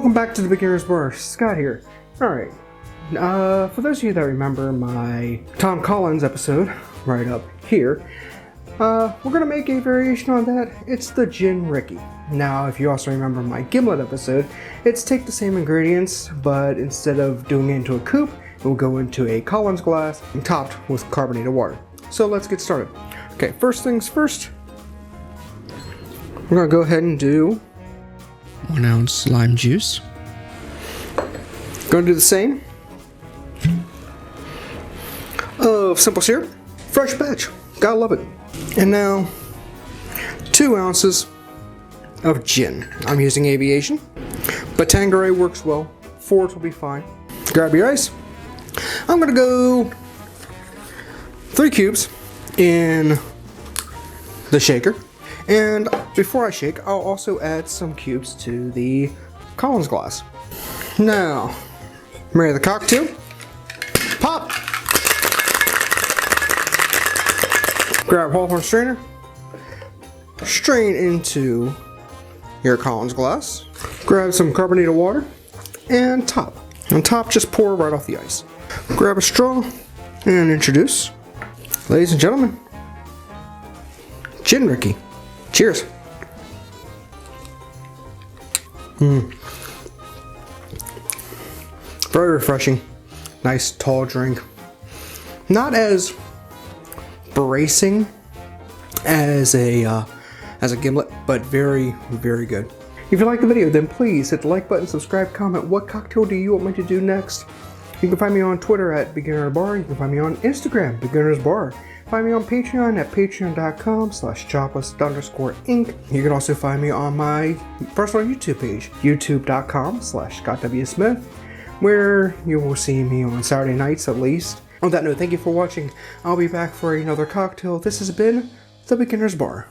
welcome back to the Beginner's Bar. Scott here. Alright, for those of you that remember my Tom Collins episode, right up here, we're going to make a variation on that. It's the Gin Rickey. Now, if you also remember my Gimlet episode, it's take the same ingredients, but instead of doing it into a coupe, it will go into a Collins glass and topped with carbonated water. So let's get started. Okay, first things first, we're going to go ahead and do 1 ounce lime juice. Going to do the same of simple syrup, fresh batch, gotta love it. And now 2 ounces of gin. I'm using Aviation, but Tanqueray works well. 4 will be fine. Grab your ice. I'm gonna go 3 cubes in the shaker. And before I shake, I'll also add some cubes to the Collins glass. Now, marry the cocktail. Pop! Grab Hawthorne strainer. Strain into your Collins glass. Grab some carbonated water. And top. On top, just pour right off the ice. Grab a straw and introduce. Ladies and gentlemen, Gin Rickey. Cheers. Very refreshing. Nice tall drink. Not as bracing as a Gimlet, but very, very good. If you like the video, then please hit the like button, subscribe, comment. What cocktail do you want me to do next? You can find me on Twitter at Beginner Bar. You can find me on Instagram, Beginner's Bar. Find me on Patreon at patreon.com/chopless_inc. You can also find me on my personal YouTube page, youtube.com/ScottWSmith, where you will see me on Saturday nights at least. On that note, thank you for watching. I'll be back for another cocktail. This has been the Beginner's Bar.